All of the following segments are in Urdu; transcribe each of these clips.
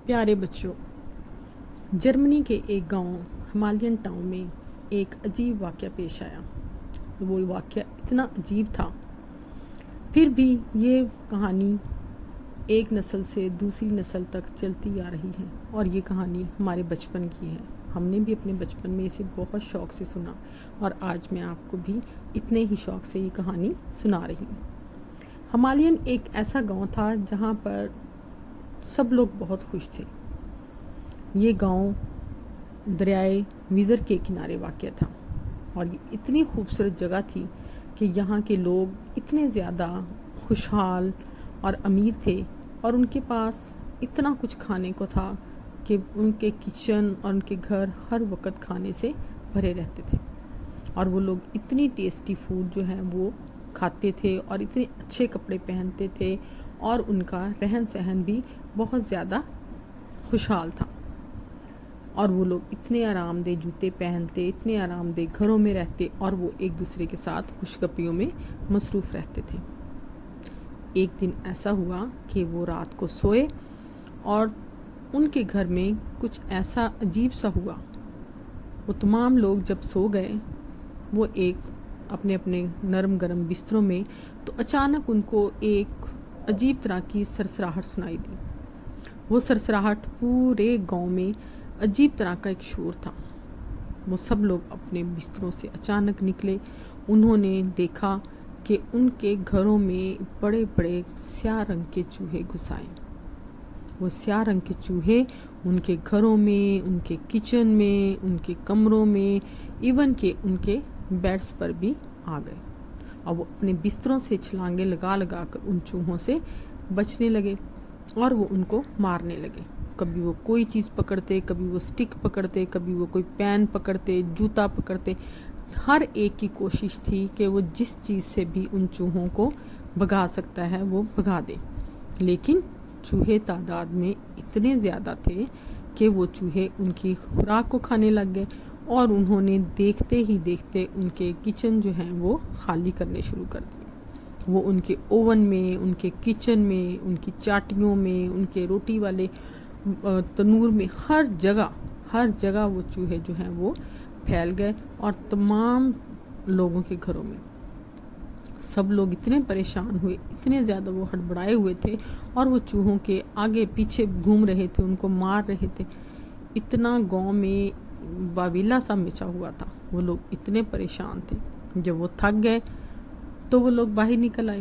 پیارے بچوں، جرمنی کے ایک گاؤں ہمالین ٹاؤن میں ایک عجیب واقعہ پیش آیا۔ وہ واقعہ اتنا عجیب تھا، پھر بھی یہ کہانی ایک نسل سے دوسری نسل تک چلتی آ رہی ہے، اور یہ کہانی ہمارے بچپن کی ہے۔ ہم نے بھی اپنے بچپن میں اسے بہت شوق سے سنا، اور آج میں آپ کو بھی اتنے ہی شوق سے یہ کہانی سنا رہی ہوں۔ ہمالین ایک ایسا گاؤں تھا جہاں پر سب لوگ بہت خوش تھے۔ یہ گاؤں دریائے ویزر کے کنارے واقع تھا، اور یہ اتنی خوبصورت جگہ تھی کہ یہاں کے لوگ اتنے زیادہ خوشحال اور امیر تھے، اور ان کے پاس اتنا کچھ کھانے کو تھا کہ ان کے کچن اور ان کے گھر ہر وقت کھانے سے بھرے رہتے تھے، اور وہ لوگ اتنی ٹیسٹی فوڈ جو ہے وہ کھاتے تھے، اور اتنے اچھے کپڑے پہنتے تھے، اور ان کا رہن سہن بھی بہت زیادہ خوشحال تھا، اور وہ لوگ اتنے آرام دہ جوتے پہنتے، اتنے آرام دہ گھروں میں رہتے، اور وہ ایک دوسرے کے ساتھ خوش گپیوں میں مصروف رہتے تھے۔ ایک دن ایسا ہوا کہ وہ رات کو سوئے، اور ان کے گھر میں کچھ ایسا عجیب سا ہوا۔ وہ تمام لوگ جب سو گئے، وہ ایک اپنے اپنے نرم گرم بستروں میں، تو اچانک ان کو ایک عجیب طرح کی سرسراہٹ سنائی دی۔ وہ سرسراہٹ پورے گاؤں میں عجیب طرح کا ایک شور تھا۔ وہ سب لوگ اپنے بستروں سے اچانک نکلے۔ انہوں نے دیکھا کہ ان کے گھروں میں بڑے بڑے سیاہ رنگ کے چوہے گھس آئے۔ وہ سیاہ رنگ کے چوہے ان کے گھروں میں، ان کے کچن میں، ان کے کمروں میں، ایون کہ ان کے بیڈز پر بھی آ گئے، اور وہ اپنے بستروں سے چھلانگیں لگا لگا کر ان چوہوں سے بچنے لگے، اور وہ ان کو مارنے لگے۔ کبھی وہ کوئی چیز پکڑتے، کبھی وہ سٹک پکڑتے، کبھی وہ کوئی پین پکڑتے، جوتا پکڑتے۔ ہر ایک کی کوشش تھی کہ وہ جس چیز سے بھی ان چوہوں کو بھگا سکتا ہے وہ بھگا دے، لیکن چوہے تعداد میں اتنے زیادہ تھے کہ وہ چوہے ان کی خوراک کو کھانے لگ گئے، اور انہوں نے دیکھتے ہی دیکھتے ان کے کچن جو ہیں وہ خالی کرنے شروع کر دیے۔ وہ ان کے اوون میں، ان کے کچن میں، ان کی چاٹیوں میں، ان کے روٹی والے تنور میں، ہر جگہ وہ چوہے جو ہیں وہ پھیل گئے، اور تمام لوگوں کے گھروں میں۔ سب لوگ اتنے پریشان ہوئے، اتنے زیادہ وہ ہڑبڑائے ہوئے تھے، اور وہ چوہوں کے آگے پیچھے گھوم رہے تھے، ان کو مار رہے تھے۔ اتنا گاؤں میں واویلا سا مچا ہوا تھا۔ وہ لوگ اتنے پریشان تھے۔ جب وہ تھک گئے تو وہ لوگ باہر نکل آئے،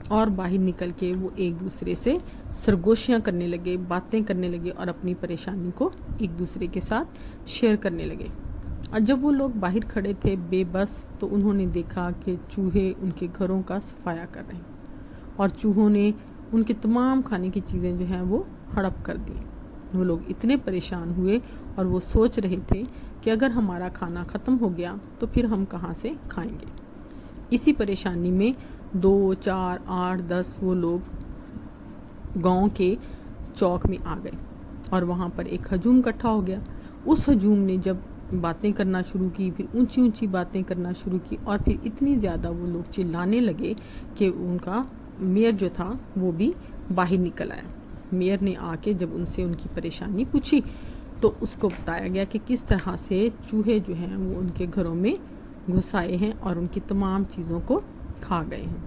اور باہر نکل کے وہ ایک دوسرے سے سرگوشیاں کرنے لگے، باتیں کرنے لگے، اور اپنی پریشانی کو ایک دوسرے کے ساتھ شیئر کرنے لگے۔ اور جب وہ لوگ باہر کھڑے تھے بے بس، تو انہوں نے دیکھا کہ چوہے ان کے گھروں کا صفایا کر رہے ہیں، اور چوہوں نے ان کے تمام کھانے کی چیزیں جو ہیں وہ ہڑپ کر دی۔ وہ لوگ اتنے پریشان ہوئے، اور وہ سوچ رہے تھے کہ اگر ہمارا کھانا ختم ہو گیا تو پھر ہم کہاں سے کھائیں گے۔ اسی پریشانی میں 2، 4، 8، 10 وہ لوگ گاؤں کے چوک میں آ گئے، اور وہاں پر ایک ہجوم اکٹھا ہو گیا۔ اس ہجوم نے جب باتیں کرنا شروع کی، پھر اونچی اونچی باتیں کرنا شروع کی، اور پھر اتنی زیادہ وہ لوگ چلانے لگے کہ ان کا میئر جو تھا وہ بھی باہر نکل آیا۔ میئر نے آ کے جب ان سے ان کی پریشانی پوچھی، تو اس کو بتایا گیا کہ کس طرح سے چوہے جو ہیں وہ ان کے گھروں میں گھس آئے ہیں، اور ان کی تمام چیزوں کو کھا گئے ہیں۔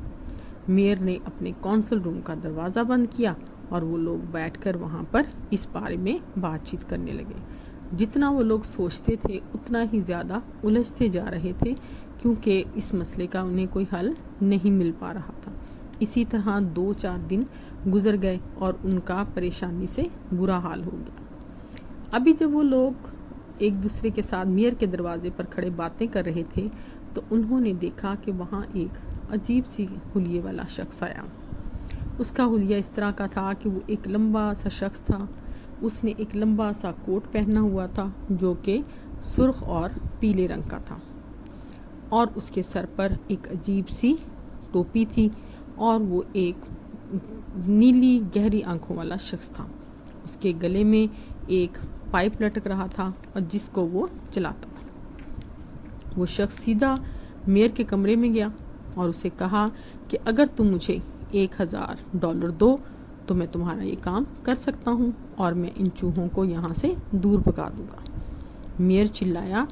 میئر نے اپنے کونسل روم کا دروازہ بند کیا، اور وہ لوگ بیٹھ کر وہاں پر اس بارے میں بات چیت کرنے لگے۔ جتنا وہ لوگ سوچتے تھے اتنا ہی زیادہ الجھتے جا رہے تھے، کیونکہ اس مسئلے کا انہیں کوئی حل نہیں مل پا رہا تھا۔ اسی طرح 2-4 دن گزر گئے، اور ان کا پریشانی سے برا حال ہو گیا۔ ابھی جب وہ لوگ ایک دوسرے کے ساتھ میئر کے دروازے پر کھڑے باتیں کر رہے تھے، تو انہوں نے دیکھا کہ وہاں ایک عجیب سی حلیے والا شخص آیا۔ اس کا حلیہ اس طرح کا تھا کہ وہ ایک لمبا سا شخص تھا۔ اس نے ایک لمبا سا کوٹ پہنا ہوا تھا جو کہ سرخ اور پیلے رنگ کا تھا، اور اس کے سر پر ایک عجیب سی ٹوپی تھی، اور وہ ایک نیلی گہری آنکھوں والا شخص تھا۔ اس کے گلے میں ایک پائپ لٹک رہا تھا، اور جس کو وہ چلاتا تھا۔ وہ شخص سیدھا میئر کے کمرے میں گیا، اور اسے کہا کہ اگر تم مجھے $1000 دو تو میں تمہارا یہ کام کر سکتا ہوں اور میں ان چوہوں کو یہاں سے دور بھگا دوں گا۔ میئر چلایا،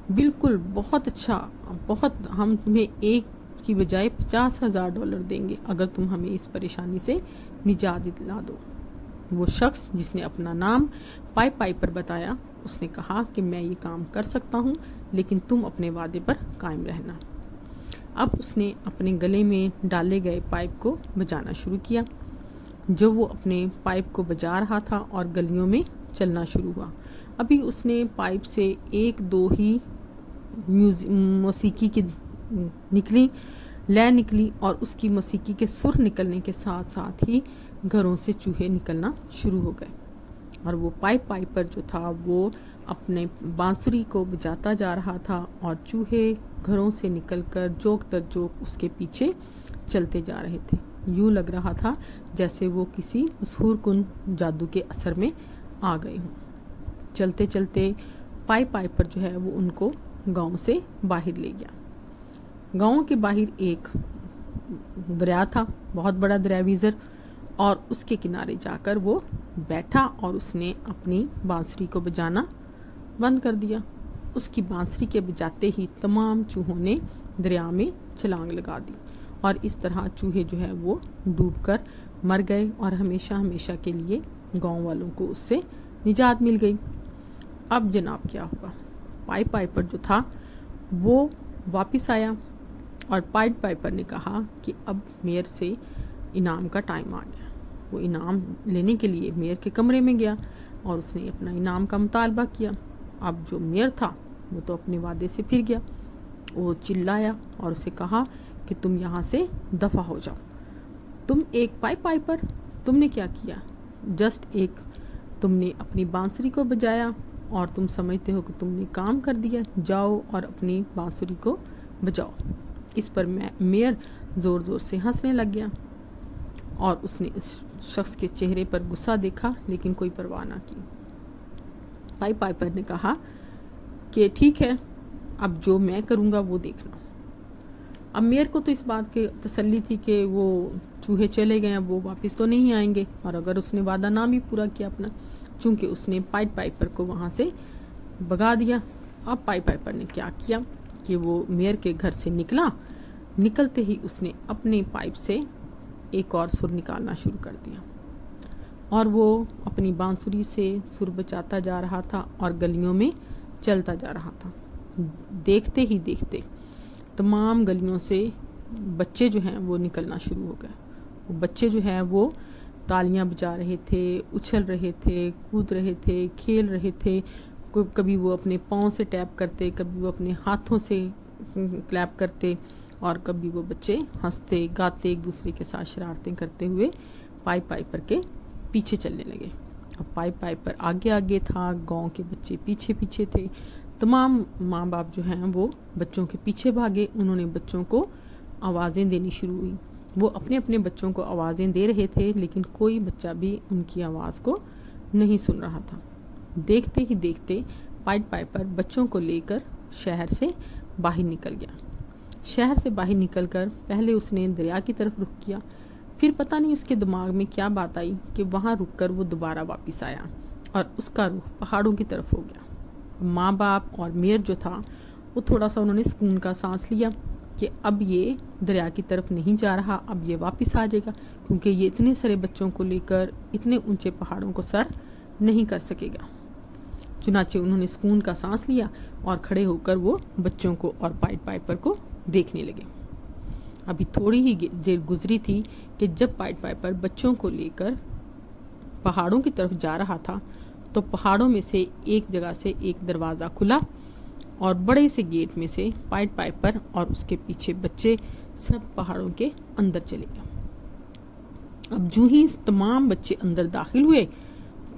بالکل، بہت اچھا، بہت، ہم تمہیں ایک کی بجائے $50,000 دیں گے اگر تم ہمیں اس پریشانی سے نجات دلا دو۔ وہ شخص جس نے اپنا نام پائپر بتایا، اس نے کہا کہ میں یہ کام کر سکتا ہوں لیکن تم اپنے وعدے پر قائم رہنا۔ اب اس نے اپنے گلے میں ڈالے گئے پائپ کو بجانا شروع کیا۔ جب وہ اپنے پائپ کو بجا رہا تھا اور گلیوں میں چلنا شروع ہوا، ابھی اس نے پائپ سے ایک دو ہی موسیقی کی لے نکلی اور اس کی موسیقی کے سر نکلنے کے ساتھ ساتھ ہی گھروں سے چوہے نکلنا شروع ہو گئے، اور وہ پائپر جو تھا وہ اپنے بانسری کو بجاتا جا رہا تھا اور چوہے گھروں سے نکل کر جوک در جوک اس کے پیچھے چلتے جا رہے تھے۔ یوں لگ رہا تھا جیسے وہ کسی مسحور کن جادو کے اثر میں آ گئے ہوں۔ چلتے چلتے پائپر جو ہے وہ ان کو گاؤں سے باہر لے گیا۔ گاؤں کے باہر ایک دریا تھا، بہت بڑا دریا ویزر، اور اس کے کنارے جا کر وہ بیٹھا اور اس نے اپنی بانسری کو بجانا بند کر دیا۔ اس کی بانسری کے بجاتے ہی تمام چوہوں نے دریا میں چھلانگ لگا دی، اور اس طرح چوہے جو ہے وہ ڈوب کر مر گئے اور ہمیشہ ہمیشہ کے لیے گاؤں والوں کو اس سے نجات مل گئی۔ اب جناب کیا ہوا؟ پائپر جو تھا وہ واپس آیا اور پائپر نے کہا کہ اب میئر سے انعام کا ٹائم آ گیا۔ وہ انعام لینے کے لیے میئر کے کمرے میں گیا اور اس نے اپنا انعام کا مطالبہ کیا۔ اب جو میئر تھا وہ تو اپنے وعدے سے پھر گیا، وہ چلایا اور اسے کہا کہ تم یہاں سے دفع ہو جاؤ۔ تم ایک پائپر، تم نے کیا کیا؟ جسٹ ایک، تم نے اپنی بانسری کو بجایا اور تم سمجھتے ہو کہ تم نے کام کر دیا، جاؤ اور اپنی بانسری کو بجاؤ۔ اس پر میئر زور زور سے ہنسنے لگ گیا اور اس نے اس شخص کے چہرے پر غصہ دیکھا لیکن کوئی پرواہ نہ کی۔ پائپر نے کہا کہ ٹھیک ہے، اب جو میں کروں گا وہ دیکھنا۔ اب میئر کو تو اس بات کی تسلی تھی کہ وہ چوہے چلے گئے، اب وہ واپس تو نہیں آئیں گے، اور اگر اس نے وعدہ نہ بھی پورا کیا اپنا، چونکہ اس نے پائپر کو وہاں سے بھگا دیا۔ اب پائپر نے کیا کیا کہ وہ میئر کے گھر سے نکلا، نکلتے ہی اس نے اپنے پائپ سے ایک اور سر نکالنا شروع کر دیا اور وہ اپنی بانسری سے سر بچاتا جا رہا تھا اور گلیوں میں چلتا جا رہا تھا۔ دیکھتے ہی دیکھتے تمام گلیوں سے بچے جو ہیں وہ نکلنا شروع ہو گئے۔ وہ بچے جو ہیں وہ تالیاں بجا رہے تھے، اچھل رہے تھے، کود رہے تھے، کھیل رہے تھے، کبھی وہ اپنے پاؤں سے ٹیپ کرتے، کبھی وہ اپنے ہاتھوں سے کلیپ کرتے، اور کبھی وہ بچے ہنستے گاتے ایک دوسرے کے ساتھ شرارتیں کرتے ہوئے پائپر کے پیچھے چلنے لگے۔ اب پائپر آگے آگے تھا، گاؤں کے بچے پیچھے پیچھے تھے۔ تمام ماں باپ جو ہیں وہ بچوں کے پیچھے بھاگے، انہوں نے بچوں کو آوازیں دینی شروع ہوئی۔ وہ اپنے اپنے بچوں کو آوازیں دے رہے تھے لیکن کوئی بچہ بھی ان کی آواز کو نہیں سن رہا تھا۔ دیکھتے ہی دیکھتے پائپر بچوں کو لے کر شہر سے باہر نکل گیا۔ شہر سے باہر نکل کر پہلے اس نے دریا کی طرف رخ کیا، پھر پتہ نہیں اس کے دماغ میں کیا بات آئی کہ وہاں رک کر وہ دوبارہ واپس آیا اور اس کا رخ پہاڑوں کی طرف ہو گیا۔ ماں باپ اور میئر جو تھا وہ تھوڑا سا انہوں نے سکون کا سانس لیا کہ اب یہ دریا کی طرف نہیں جا رہا، اب یہ واپس آ جائے گا، کیونکہ یہ اتنے سارے بچوں کو لے کر اتنے اونچے پہاڑوں کو سر نہیں کر سکے گا۔ چنانچہ انہوں نے سکون کا سانس لیا اور کھڑے ہو کر وہ بچوں کو اور پائپر کو دیکھنے لگے۔ ابھی تھوڑی ہی دیر گزری تھی کہ جب پائپر بچوں کو لے کر پہاڑوں کی طرف جا رہا تھا تو پہاڑوں میں سے ایک جگہ سے ایک دروازہ کھلا اور بڑے سے گیٹ میں سے پائپر اور اس کے پیچھے بچے سب پہاڑوں کے اندر چلے گئے۔ اب جو ہی تمام بچے اندر داخل ہوئے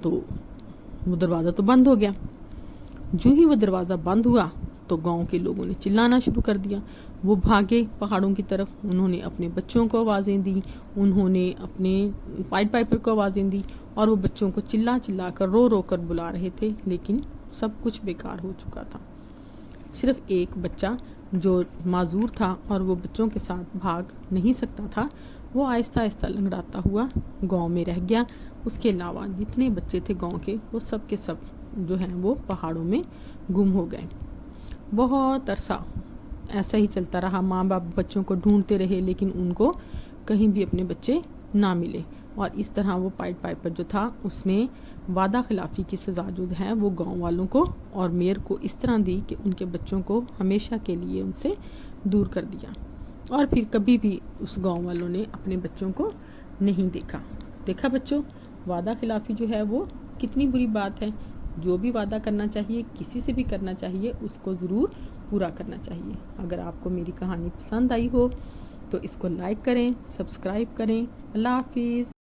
تو وہ دروازہ تو بند ہو گیا۔ جو ہی وہ دروازہ بند ہوا تو گاؤں کے لوگوں نے چلانا شروع کر دیا۔ وہ بھاگے پہاڑوں کی طرف، انہوں نے اپنے بچوں کو آوازیں دی، انہوں نے اپنے پائپر کو آوازیں دی اور وہ بچوں کو چلا چلا کر رو رو کر بلا رہے تھے، لیکن سب کچھ بیکار ہو چکا تھا۔ صرف ایک بچہ جو معذور تھا اور وہ بچوں کے ساتھ بھاگ نہیں سکتا تھا، وہ آہستہ آہستہ لنگڑاتا ہوا گاؤں میں رہ گیا. اس کے علاوہ جتنے بچے تھے گاؤں کے وہ سب کے سب جو ہیں وہ پہاڑوں میں گم ہو گئے. بہت عرصہ ایسا ہی چلتا رہا. ماں باپ بچوں کو ڈھونڈتے رہے لیکن ان کو کہیں بھی اپنے بچے نہ ملے. اور اس طرح وہ پائٹ پائپر جو تھا اس نے وعدہ خلافی کی سزا جو ہے وہ گاؤں والوں کو اور میئر کو اس طرح دی کہ ان کے بچوں کو ہمیشہ کے لیے ان سے دور کر دیا. اور پھر کبھی بھی اس گاؤں والوں نے اپنے بچوں کو نہیں دیکھا. دیکھا بچوں، وعدہ خلافی جو ہے وہ کتنی بری بات ہے. جو بھی وعدہ کرنا چاہیے، کسی سے بھی کرنا چاہیے، اس کو ضرور پورا کرنا چاہیے. اگر آپ کو میری کہانی پسند آئی ہو تو اس کو لائک کریں، سبسکرائب کریں. اللہ حافظ.